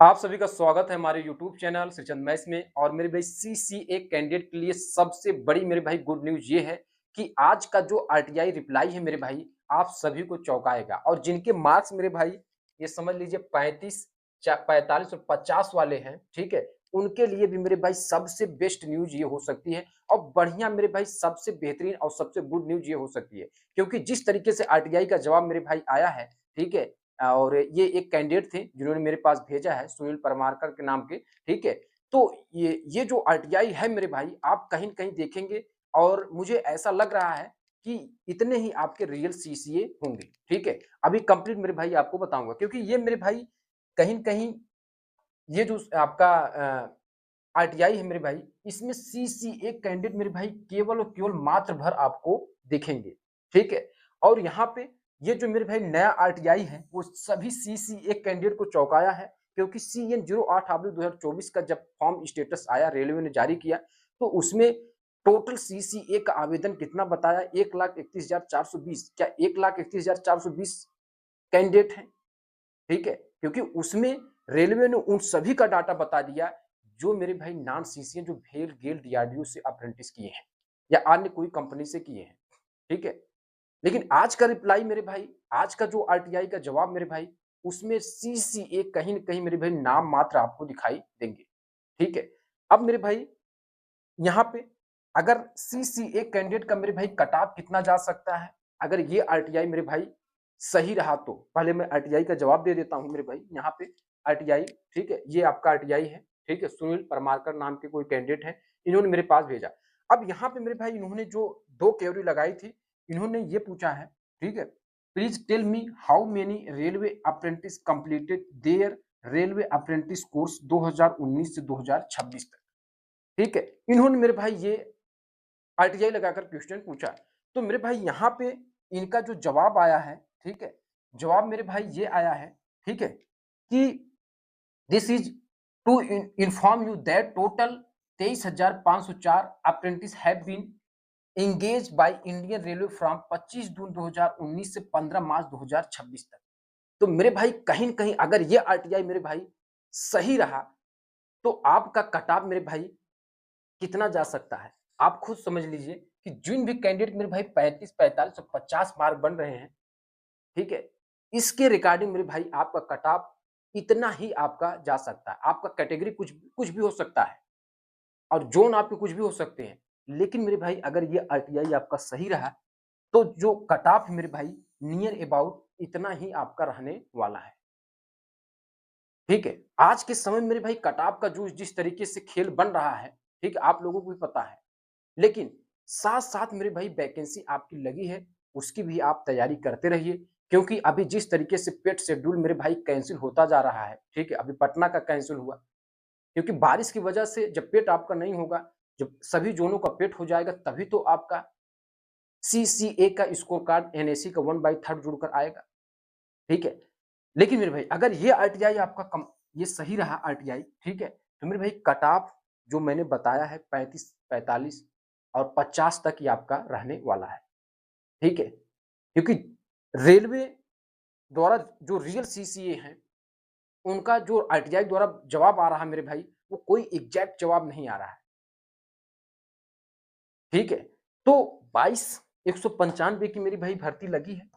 आप सभी का स्वागत है हमारे यूट्यूब चैनल श्रीचंद मैथ्स में। और मेरे भाई सीसीए कैंडिडेट के लिए सबसे बड़ी मेरे भाई गुड न्यूज ये है कि आज का जो आरटीआई रिप्लाई है मेरे भाई, आप सभी को चौंकाएगा। और जिनके मार्क्स मेरे भाई ये समझ लीजिए 35, 45 और 50 वाले हैं, ठीक है, उनके लिए भी मेरे भाई सबसे बेस्ट न्यूज ये हो सकती है। और बढ़िया मेरे भाई सबसे बेहतरीन और सबसे गुड न्यूज ये हो सकती है, क्योंकि जिस तरीके से आरटीआई का जवाब मेरे भाई आया है, ठीक है, और ये एक कैंडिडेट थे जिन्होंने मेरे पास भेजा है सुनील परमारकर के नाम के, ठीक है। तो ये जो आरटीआई है मेरे भाई, आप कहीं न कहीं देखेंगे और मुझे ऐसा लग रहा है कि इतने ही आपके रियल सीसीए होंगे, ठीक है। अभी कंप्लीट मेरे भाई आपको बताऊँगा, क्योंकि ये मेरे भाई कहीं न कहीं ये जो आपका आरटीआई है मेरे भाई, इसमें सीसीए कैंडिडेट मेरे भाई केवल और केवल मात्र भर आपको दिखेंगे, ठीक है। और यहाँ पे ये जो मेरे भाई नया आरटीआई है, वो सभी सीसीए कैंडिडेट को चौंकाया है, क्योंकि सीएन 08/2024 का जब फॉर्म स्टेटस आया, रेलवे ने जारी किया, तो उसमें टोटल सीसीए का आवेदन कितना बताया, 1,31,420। क्या 1,31,420 कैंडिडेट हैं? ठीक है, क्योंकि उसमें रेलवे ने उन सभी का डाटा बता दिया जो मेरे भाई नॉन सीसीए, जो भेल गेल डीआरडीओ से अप्रेंटिस किए हैं या अन्य कोई कंपनी से किए हैं, ठीक है। लेकिन आज का रिप्लाई मेरे भाई, आज का जो आरटीआई का जवाब मेरे भाई, उसमें सीसीए कहीं न कहीं मेरे भाई नाम मात्र आपको दिखाई देंगे, ठीक है। अब मेरे भाई यहाँ पे अगर सीसीए कैंडिडेट का मेरे भाई कट ऑफ कितना जा सकता है, अगर ये आरटीआई मेरे भाई सही रहा तो। पहले मैं आरटीआई का जवाब दे देता हूँ मेरे भाई, यहाँ पे आरटीआई, ठीक है, ये आपका आरटीआई है, ठीक है, सुनील परमारकर नाम के कोई कैंडिडेट है, इन्होंने मेरे पास भेजा। अब यहाँ पे मेरे भाई इन्होंने जो 2 क्वेरी लगाई थी, इन्होंने ये पूछा है, ठीक है, please tell me how many railway apprentice completed their railway apprentice course 2019 से 2026 तक, ठीक है। इन्होंने मेरे भाई ये आरटीआई लगाकर क्वेश्चन पूछा। तो मेरे भाई यहाँ पे इनका जो जवाब आया है, ठीक है, जवाब मेरे भाई ये आया है, ठीक है, कि this is to inform you that total 23,504 apprentice have been engage by Indian railway from 25 June 2019 से 15 मार्च 2026 तक। तो मेरे भाई कहीं न कहीं अगर ये आरटीआई मेरे भाई सही रहा, तो आपका कट ऑफ मेरे भाई कितना जा सकता है? आप खुद समझ लीजिए कि जिन भी कैंडिडेट मेरे भाई 35, 45 और 50 मार्क बन रहे हैं, ठीक है? इसके रिगार्डिंग मेरे भाई आपका कट ऑफ इतना ही आपका जा सकता है। आपका कैटेगरी कुछ भी हो सकता है और ज़ोन आपके कुछ भी हो सकते हैं। लेकिन मेरे भाई अगर ये आरटीआई आपका सही रहा, तो जो कट ऑफ है मेरे भाई नियर अबाउट इतना ही आपका रहने वाला है। ठीक है? आज के समय में मेरे भाई कट ऑफ का जो जिस तरीके से खेल बन रहा है, ठीक है? आप लोगों को भी पता है। लेकिन साथ-साथ मेरे भाई वैकेंसी आपकी लगी है, उसकी भी आप तैयारी करते रहिए, क्योंकि अभी जिस तरीके से पेट शेड्यूल मेरे भाई कैंसल होता जा रहा है, ठीक है? अभी पटना का कैंसल हुआ, क्योंकि बारिश की वजह से जब पेट आपका नहीं होगा, जब सभी ज़ोनों का पेट हो जाएगा, तभी तो आपका सीसीए का स्कोर कार्ड एनएसी का 1/3 जुड़कर आएगा, ठीक है? लेकिन मेरे भाई अगर ये आरटीआई आपका कम ये सही रहा आरटीआई, ठीक है? तो मेरे भाई कट ऑफ जो मैंने बताया है 35, 45 और 50 तक ही आपका रहने वाला है, ठीक है? क्योंकि रेलवे द्वारा जो रियल सीसीए हैं, उनका जो आरटीआई द्वारा जवाब आ रहा है मेरे भाई, वो कोई एग्ज़ैक्ट जवाब नहीं आ रहा है, ठीक है? तो 22 195 की मेरी भाई भर्ती लगी है।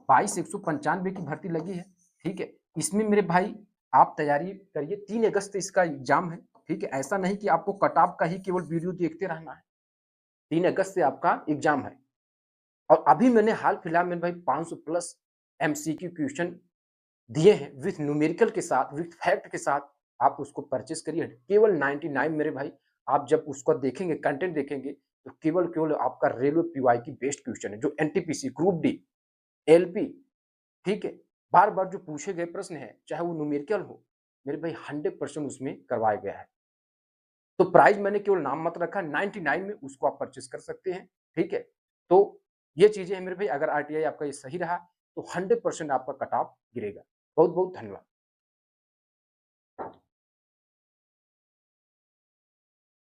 22 195 की भर्ती लगी है, ठीक है? इसमें मेरे भाई आप तैयारी करिए, 3 अगस्त इसका एग्ज़ाम है, ठीक है? ऐसा नहीं कि आपको कट ऑफ का ही केवल वीडियो देखते रहना है, 3 अगस्त से आपका एग्ज़ाम है। और अभी मैंने हाल-फिलहाल में भाई 500 प्लस एमसीक्यू क्वेश्चन दिए हैं विथ न्यूमेरिकल के साथ, विथ फैक्ट के साथ, आप उसको परचेज़ करिए। केवल 99 मेरे भाई, आप जब उसको देखेंगे, कंटेंट देखेंगे, तो केवल आपका रेलवे पीवाई की बेस्ट क्वेश्चन है, जो एनटीपीसी, ग्रुप डी, एलपी, ठीक है? बार-बार जो पूछे गए प्रश्न हैं, चाहे वो न्यूमेरिकल हो, मेरे भाई 100% उसमें करवाया गया है। तो प्राइस मैंने केवल नाम मत रखा, 99 में उसको आप परचेज़ कर सकते हैं, ठीक है? तो ये चीज़ें हैं मेरे भाई, अगर आरटीआई आपका ये सही रहा, तो 100% आपका कट ऑफ गिरेगा। बहुत-बहुत धन्यवाद।